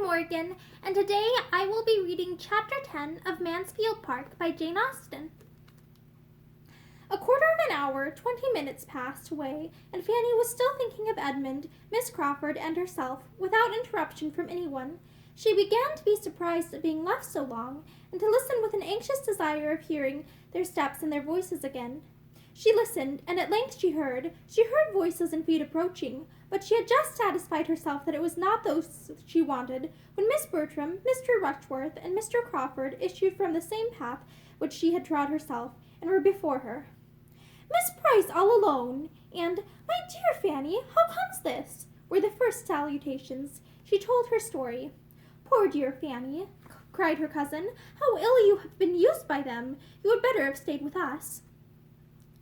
Morgan, and today I will be reading Chapter 10 of Mansfield Park by Jane Austen. A quarter of an hour, 20 minutes passed away, and Fanny was still thinking of Edmund, Miss Crawford, and herself, without interruption from anyone. She began to be surprised at being left so long, and to listen with an anxious desire of hearing their steps and their voices again. She listened, and at length she heard voices and feet approaching, but she had just satisfied herself that it was not those she wanted, when Miss Bertram, Mr. Rushworth, and Mr. Crawford issued from the same path which she had trod herself, and were before her. "Miss Price all alone!" and "My dear Fanny, how comes this?" were the first salutations. She told her story. "Poor dear Fanny," cried her cousin, "how ill you have been used by them! You had better have stayed with us."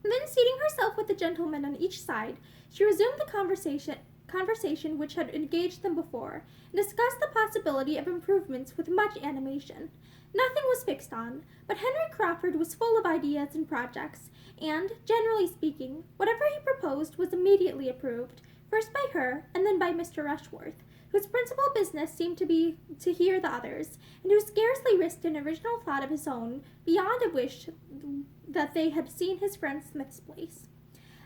Then, seating herself with the gentlemen on each side, she resumed the conversation which had engaged them before, and discussed the possibility of improvements with much animation. Nothing was fixed on, but Henry Crawford was full of ideas and projects, and, generally speaking, whatever he proposed was immediately approved, first by her, and then by Mr. Rushworth, whose principal business seemed to be to hear the others, and who scarcely risked an original thought of his own, beyond a wish that they had seen his friend Smith's place.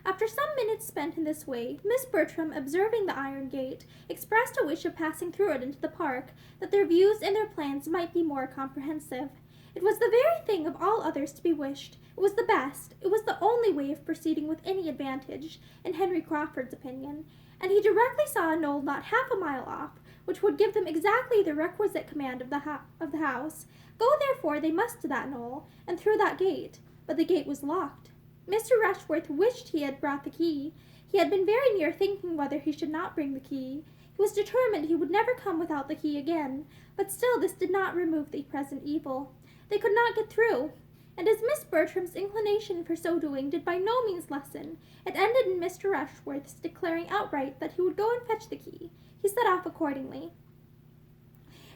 After some minutes spent in this way, Miss Bertram, observing the iron gate, expressed a wish of passing through it into the park, that their views and their plans might be more comprehensive. It was the very thing of all others to be wished. It was the best, it was the only way of proceeding with any advantage, in Henry Crawford's opinion, and he directly saw a knoll not half a mile off, which would give them exactly the requisite command of the house. Go therefore they must to that knoll, and through that gate, but the gate was locked. Mr. Rushworth wished he had brought the key. He had been very near thinking whether he should not bring the key. He was determined he would never come without the key again, but still this did not remove the present evil. They could not get through, and as Miss Bertram's inclination for so doing did by no means lessen, it ended in Mr. Rushworth's declaring outright that he would go and fetch the key. He set off accordingly.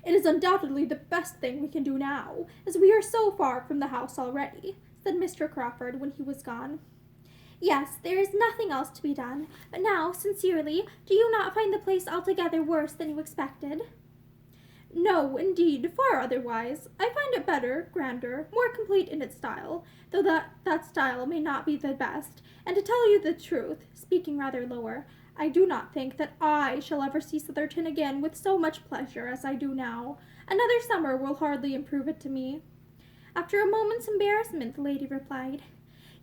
"It is undoubtedly the best thing we can do now, as we are so far from the house already," said Mr. Crawford when he was gone. "Yes, there is nothing else to be done. But now, sincerely, do you not find the place altogether worse than you expected?" "No, indeed, far otherwise. I find it better, grander, more complete in its style, though that style may not be the best, and to tell you the truth, speaking rather lower, I do not think that I shall ever see Sotherton again with so much pleasure as I do now. Another summer will hardly improve it to me." After a moment's embarrassment, the lady replied,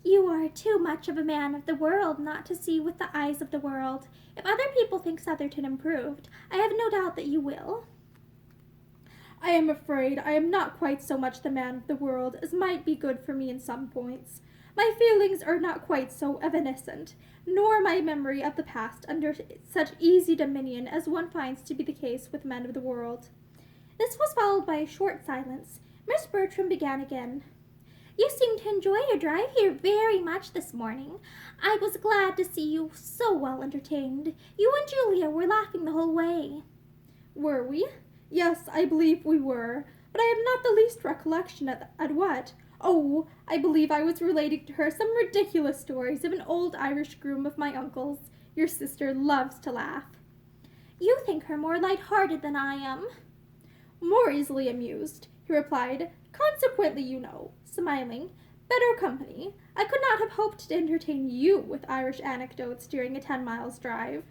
"You are too much of a man of the world not to see with the eyes of the world. If other people think Sotherton improved, I have no doubt that you will." "I am afraid I am not quite so much the man of the world as might be good for me in some points. My feelings are not quite so evanescent, nor my memory of the past under such easy dominion as one finds to be the case with men of the world." This was followed by a short silence. Miss Bertram began again. "You seem to enjoy your drive here very much this morning. I was glad to see you so well entertained. You and Julia were laughing the whole way." "Were we? Yes, I believe we were, but I have not the least recollection at what. Oh, I believe I was relating to her some ridiculous stories of an old Irish groom of my uncle's. Your sister loves to laugh." "You think her more light-hearted than I am." "More easily amused," he replied. "Consequently, you know," smiling, "better company. I could not have hoped to entertain you with Irish anecdotes during a 10 miles drive."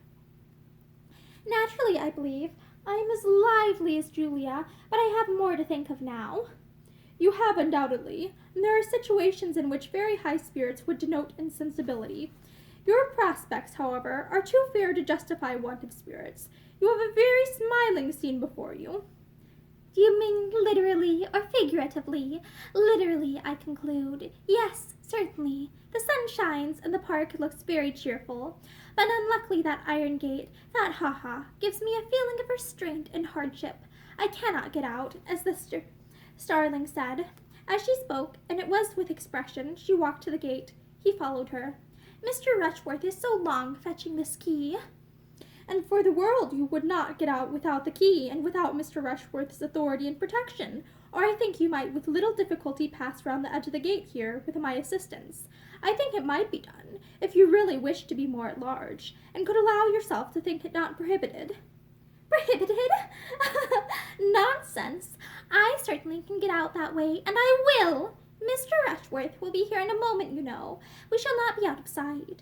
"Naturally, I believe. I am as lively as Julia, but I have more to think of now." "You have undoubtedly, and there are situations in which very high spirits would denote insensibility. Your prospects, however, are too fair to justify want of spirits. You have a very smiling scene before you." "Do you mean literally or figuratively?" "Literally, I conclude. Yes, certainly. The sun shines, and the park looks very cheerful. But unluckily that iron gate, that ha-ha, gives me a feeling of restraint and hardship. I cannot get out, as the starling said." As she spoke, and it was with expression, she walked to the gate. He followed her. "Mr. Rushworth is so long fetching this key." "And for the world you would not get out without the key, and without Mr. Rushworth's authority and protection, or I think you might with little difficulty pass round the edge of the gate here, with my assistance. I think it might be done, if you really wished to be more at large, and could allow yourself to think it not prohibited." "Prohibited?" Nonsense! I certainly can get out that way, and I will! Mr. Rushworth will be here in a moment, you know. We shall not be out of sight.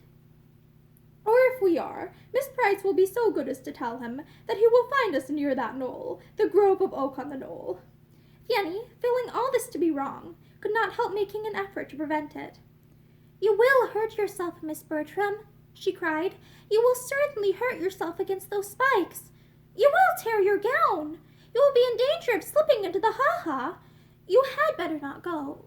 Or if we are, Miss Price will be so good as to tell him that he will find us near that knoll, the grove of oak on the knoll. Fanny, feeling all this to be wrong, could not help making an effort to prevent it. You will hurt yourself, Miss Bertram, she cried. You will certainly hurt yourself against those spikes. You will tear your gown. You will be in danger of slipping into the ha-ha. You had better not go.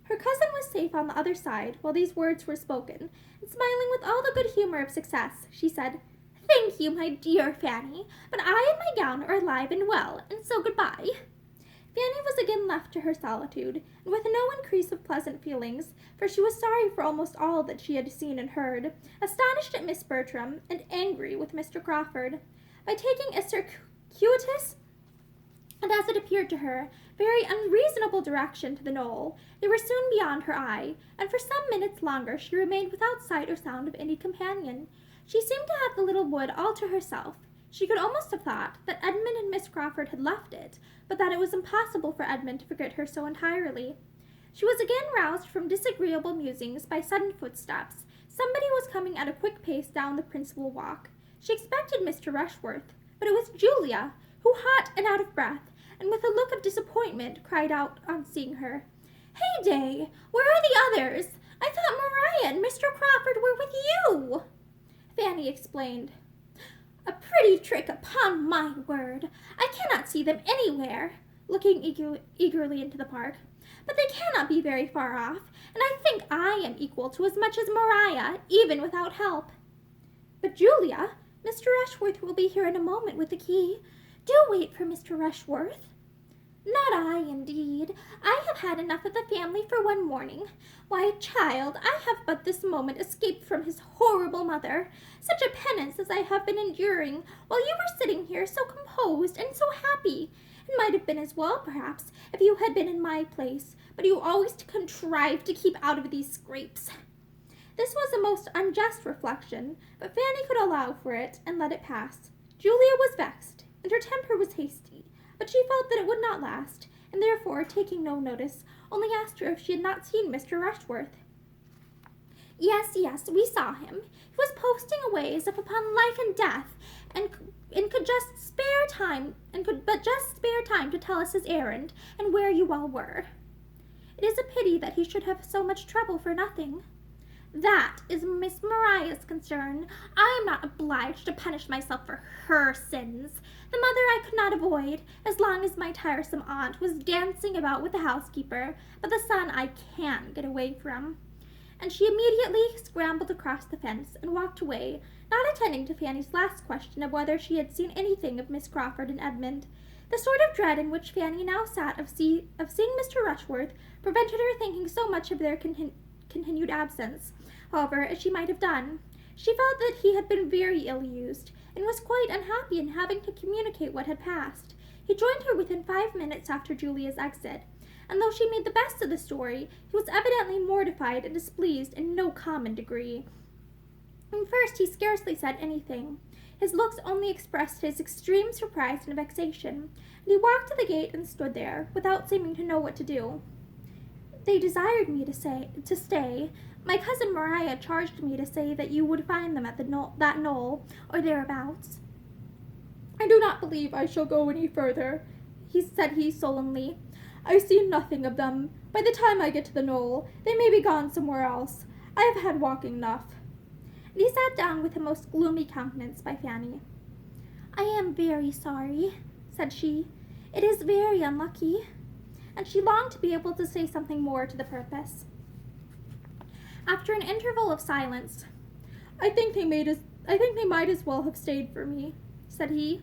Her cousin was safe on the other side while these words were spoken, and smiling with all the good humor of success, she said, Thank you, my dear Fanny, but I and my gown are alive and well, and so goodbye. Fanny was again left to her solitude, and with no increase of pleasant feelings, for she was sorry for almost all that she had seen and heard, astonished at Miss Bertram, and angry with Mr. Crawford. By taking a circuitous, and as it appeared to her, very unreasonable direction to the knoll, they were soon beyond her eye, and for some minutes longer she remained without sight or sound of any companion. She seemed to have the little wood all to herself. She could almost have thought that Edmund and Miss Crawford had left it, but that it was impossible for Edmund to forget her so entirely. She was again roused from disagreeable musings by sudden footsteps. Somebody was coming at a quick pace down the principal walk. She expected Mr. Rushworth, but it was Julia, who, hot and out of breath, and with a look of disappointment, cried out on seeing her, Heyday! Where are the others? I thought Maria and Mr. Crawford were with you. Fanny explained. A pretty trick, upon my word. I cannot see them anywhere, looking eagerly into the park. But they cannot be very far off, and I think I am equal to as much as Maria, even without help. But Julia, Mr. Rushworth will be here in a moment with the key. Do wait for Mr. Rushworth. Not I, indeed. I have had enough of the family for one morning. Why, child, I have but this moment escaped from his horrible mother. Such a penance as I have been enduring, while you were sitting here so composed and so happy. It might have been as well, perhaps, if you had been in my place, but you always contrive to keep out of these scrapes. This was a most unjust reflection, but Fanny could allow for it and let it pass. Julia was vexed, and her temper was hasty, but she felt that it would not last, and therefore, taking no notice, only asked her if she had not seen Mr. Rushworth. Yes, we saw him. He was posting away as if upon life and death, and could but just spare time to tell us his errand, and where you all were. It is a pity that he should have so much trouble for nothing. That is Miss Maria's concern. I am not obliged to punish myself for her sins. The mother I could not avoid, as long as my tiresome aunt was dancing about with the housekeeper, but the son I can get away from. And she immediately scrambled across the fence and walked away, not attending to Fanny's last question of whether she had seen anything of Miss Crawford and Edmund. The sort of dread in which Fanny now sat of seeing Mr. Rushworth prevented her thinking so much of their continued absence. However, as she might have done, she felt that he had been very ill-used, and was quite unhappy in having to communicate what had passed. He joined her within 5 minutes after Julia's exit, and though she made the best of the story, he was evidently mortified and displeased in no common degree. At first he scarcely said anything. His looks only expressed his extreme surprise and vexation, and he walked to the gate and stood there, without seeming to know what to do. They desired me to stay. My cousin Maria charged me to say that you would find them at that knoll, or thereabouts. I do not believe I shall go any further, said he sullenly. I see nothing of them. By the time I get to the knoll, they may be gone somewhere else. I have had walking enough. And he sat down with a most gloomy countenance by Fanny. I am very sorry, said she. It is very unlucky. And she longed to be able to say something more to the purpose. After an interval of silence, I think they might as well have stayed for me, said he.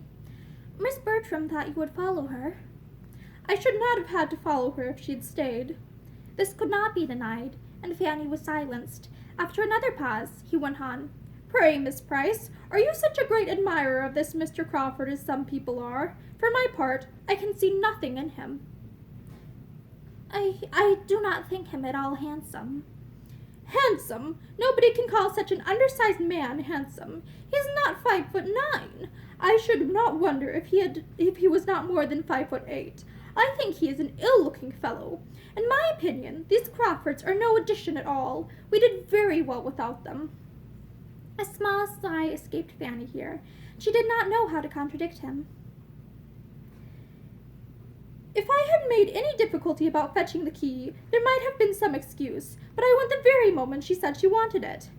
Miss Bertram thought you would follow her. I should not have had to follow her if she'd stayed. This could not be denied, and Fanny was silenced. After another pause, he went on. Pray, Miss Price, are you such a great admirer of this Mr. Crawford as some people are? For my part, I can see nothing in him. I do not think him at all handsome. Handsome? Nobody can call such an undersized man handsome. He is not 5'9". I should not wonder if he was not more than 5'8". I think he is an ill-looking fellow. In my opinion, these Crawfords are no addition at all. We did very well without them." A small sigh escaped Fanny here. She did not know how to contradict him. "If I had made any difficulty about fetching the key, there might have been some excuse, but I went the very moment she said she wanted it."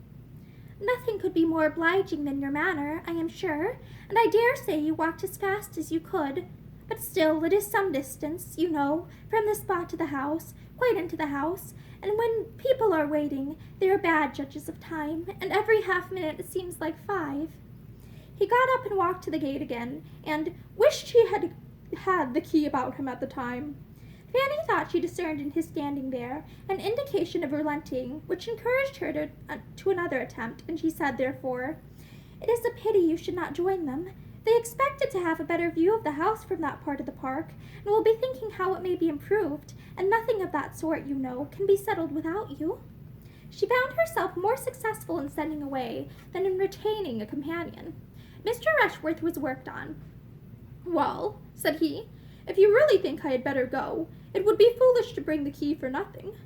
"Nothing could be more obliging than your manner, I am sure, and I dare say you walked as fast as you could. But still, it is some distance, you know, from the spot to the house, quite into the house, and when people are waiting, they are bad judges of time, and every half-minute seems like 5. He got up and walked to the gate again, and wished he had had the key about him at the time. Fanny thought she discerned in his standing there an indication of relenting, which encouraged her to another attempt, and she said, therefore, "It is a pity you should not join them. They expected to have a better view of the house from that part of the park, and will be thinking how it may be improved, and nothing of that sort, you know, can be settled without you." She found herself more successful in sending away than in retaining a companion. Mr. Rushworth was worked on. "Well," said he, "if you really think I had better go, it would be foolish to bring the key for nothing."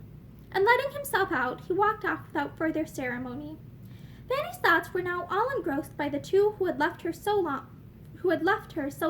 And letting himself out, he walked off without further ceremony. Fanny's thoughts were now all engrossed by the two who had left her so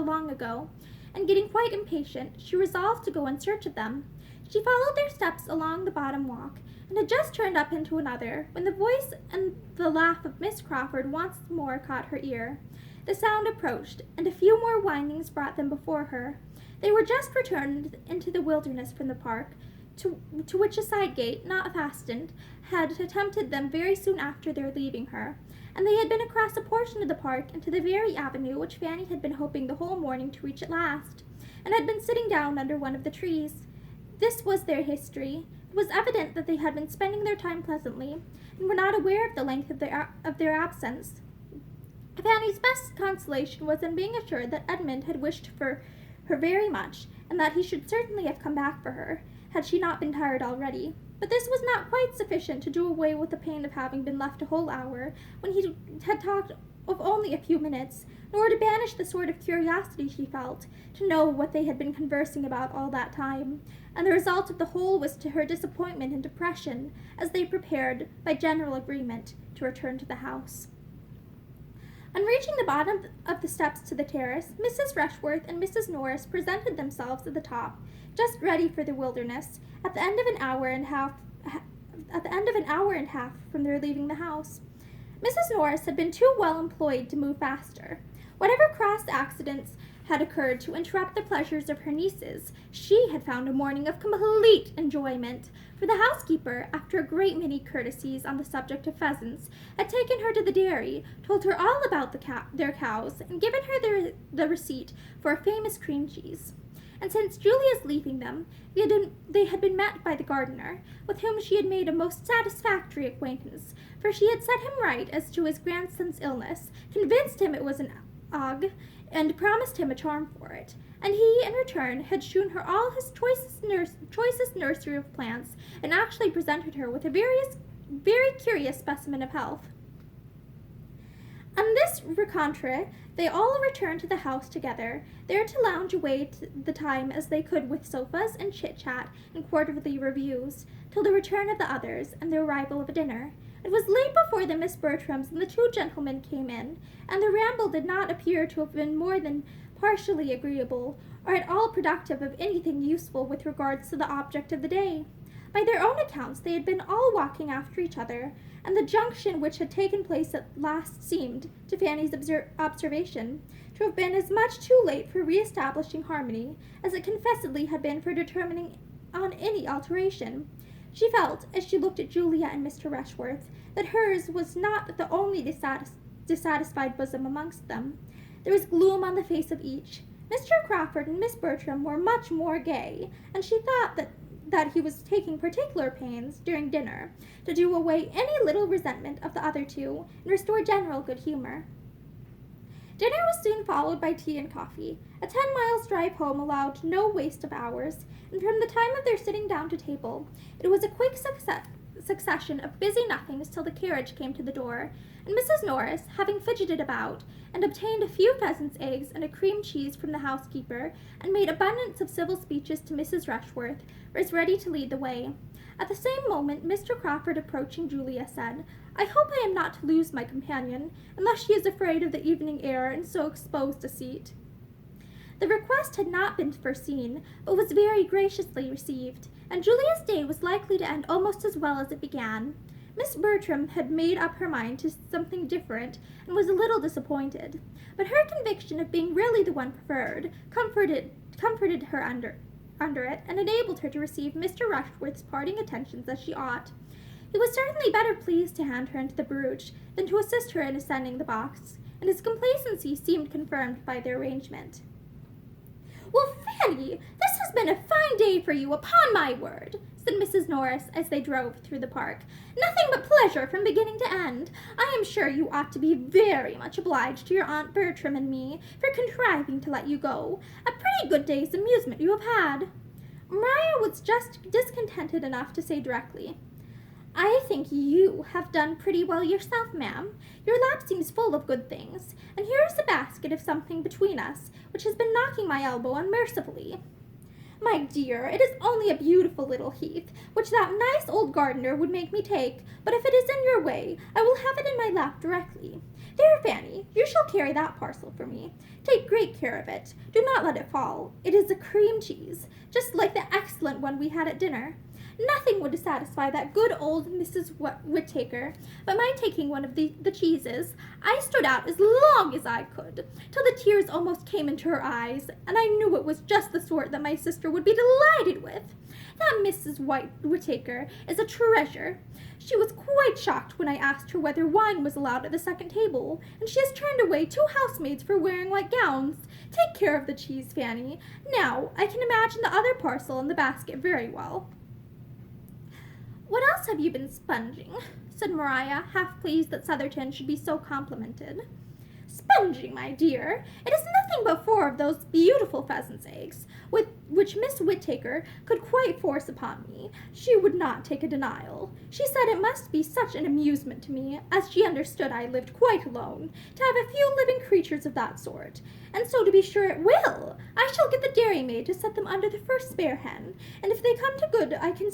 long ago, and getting quite impatient, she resolved to go in search of them. She followed their steps along the bottom walk, and had just turned up into another, when the voice and the laugh of Miss Crawford once more caught her ear. The sound approached, and a few more windings brought them before her. They were just returned into the wilderness from the park, to which a side gate, not fastened, had attempted them very soon after their leaving her, and they had been across a portion of the park into the very avenue which Fanny had been hoping the whole morning to reach at last, and had been sitting down under one of the trees. This was their history. It was evident that they had been spending their time pleasantly, and were not aware of the length of their absence. Fanny's best consolation was in being assured that Edmund had wished for her very much, and that he should certainly have come back for her, had she not been tired already. But this was not quite sufficient to do away with the pain of having been left a whole hour, when he had talked of only a few minutes, nor to banish the sort of curiosity she felt, to know what they had been conversing about all that time, and the result of the whole was to her disappointment and depression, as they prepared, by general agreement, to return to the house. On reaching the bottom of the steps to the terrace, Mrs. Rushworth and Mrs. Norris presented themselves at the top, just ready for the wilderness, at the end of an hour and a half from their leaving the house. Mrs. Norris had been too well employed to move faster. Whatever cross accidents had occurred to interrupt the pleasures of her nieces, she had found a morning of complete enjoyment, for the housekeeper, after a great many courtesies on the subject of pheasants, had taken her to the dairy, told her all about their cows, and given her the receipt for a famous cream cheese. And since Julia's leaving them, they had been met by the gardener, with whom she had made a most satisfactory acquaintance, for she had set him right as to his grandson's illness, convinced him it was an ague, and promised him a charm for it, and he, in return, had shewn her all his choicest nursery of plants, and actually presented her with a very curious specimen of health. On this rencontre, they all returned to the house together, there to lounge away the time as they could with sofas and chit-chat and quarterly reviews, till the return of the others and the arrival of dinner. It was late before the Miss Bertrams and the two gentlemen came in, and the ramble did not appear to have been more than partially agreeable, or at all productive of anything useful with regards to the object of the day. By their own accounts, they had been all walking after each other, and the junction which had taken place at last seemed, to Fanny's observation, to have been as much too late for re-establishing harmony as it confessedly had been for determining on any alteration. She felt, as she looked at Julia and Mr. Rushworth, that hers was not the only dissatisfied bosom amongst them. There was gloom on the face of each. Mr. Crawford and Miss Bertram were much more gay, and she thought that he was taking particular pains, during dinner, to do away any little resentment of the other two, and restore general good humor. Dinner was soon followed by tea and coffee. A 10 miles drive home allowed no waste of hours, and from the time of their sitting down to table, it was a quick succession of busy nothings till the carriage came to the door, and Mrs. Norris, having fidgeted about, and obtained a few pheasant's eggs and a cream cheese from the housekeeper, and made abundance of civil speeches to Mrs. Rushworth, was ready to lead the way. At the same moment, Mr. Crawford, approaching Julia, said, "I hope I am not to lose my companion, unless she is afraid of the evening air and so exposed a seat." The request had not been foreseen, but was very graciously received, and Julia's day was likely to end almost as well as it began. Miss Bertram had made up her mind to something different, and was a little disappointed, but her conviction of being really the one preferred comforted her under it, and enabled her to receive Mr. Rushworth's parting attentions as she ought. He was certainly better pleased to hand her into the barouche than to assist her in ascending the box, and his complacency seemed confirmed by the arrangement. "Well, Fanny, this has been a fine day for you, upon my word," said Mrs. Norris as they drove through the park. "Nothing but pleasure from beginning to end. I am sure you ought to be very much obliged to your Aunt Bertram and me for contriving to let you go. A pretty good day's amusement you have had." Maria was just discontented enough to say directly, "I think you have done pretty well yourself, ma'am. Your lap seems full of good things, and here is a basket of something between us, which has been knocking my elbow unmercifully." "My dear, it is only a beautiful little heath, which that nice old gardener would make me take, but if it is in your way, I will have it in my lap directly. There, Fanny, you shall carry that parcel for me. Take great care of it. Do not let it fall. It is a cream cheese, just like the excellent one we had at dinner. Nothing would satisfy that good old Mrs. Whittaker but my taking one of the cheeses. I stood out as long as I could, till the tears almost came into her eyes, and I knew it was just the sort that my sister would be delighted with. That Mrs. Whittaker is a treasure. She was quite shocked when I asked her whether wine was allowed at the second table, and she has turned away 2 housemaids for wearing white gowns. Take care of the cheese, Fanny. Now, I can imagine the other parcel in the basket very well." "What else have you been sponging?" said Maria, half pleased that Southerton should be so complimented. "Sponging, my dear! It is nothing but 4 of those beautiful pheasant's eggs, which Miss Whittaker could quite force upon me. She would not take a denial. She said it must be such an amusement to me, as she understood I lived quite alone, to have a few living creatures of that sort. And so to be sure it will. I shall get the dairymaid to set them under the first spare hen, and if they come to good, I can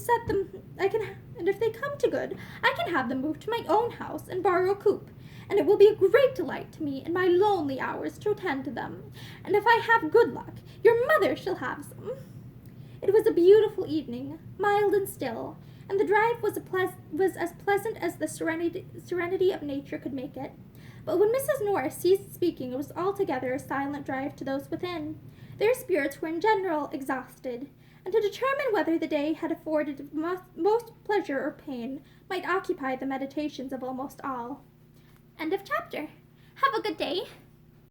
have them moved to my own house and borrow a coop. And it will be a great delight to me in my lonely hours to attend to them. And if I have good luck, your mother shall have some." It was a beautiful evening, mild and still, and the drive was as pleasant as the serenity of nature could make it. But when Mrs. Norris ceased speaking, it was altogether a silent drive to those within. Their spirits were in general exhausted, and to determine whether the day had afforded most pleasure or pain might occupy the meditations of almost all. End of chapter. Have a good day.